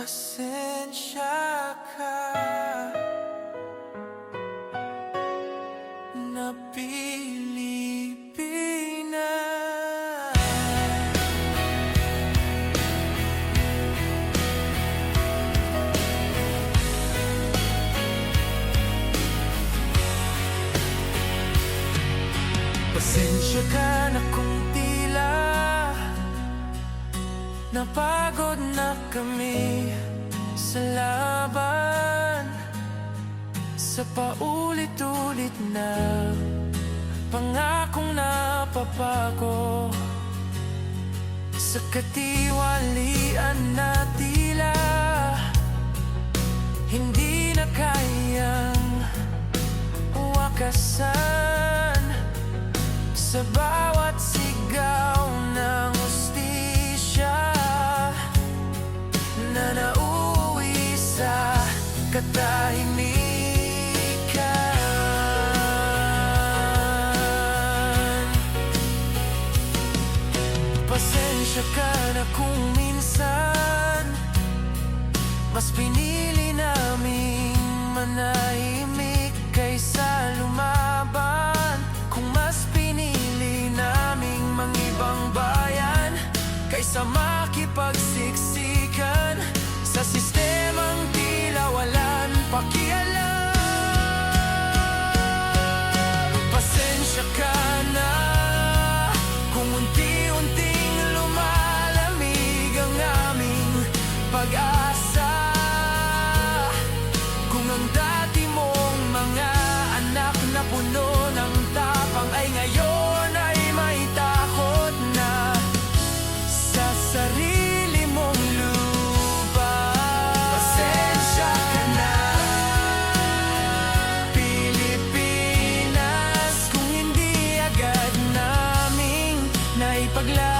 Pasensya ka na Pilipinas. Pasensya ka na kung tila napagod na kami sa laban, sa paulit-ulit na pangakong napapago, sa katiwalian na tila hindi na kayang wakasan, sa bawat sigaw ng hustisya na nauwi sa katahimikan. Pasensya ka na kung minsan mas pinili naming manahimik kaysa lumaban, kung mas pinili naming mangibang bayan kaysa makipagsiksikan sa sistemang tila walang pakialam. Pasensya ka na kung unti-unting lumalamig ang aming pag-asa, kung ang dati mong mga anak na puno ng tapang ay ngayon ay may takot na sa sarili mong lupa. Pasensya ka na, Pilipinas, kung hindi agad naming naipaglaban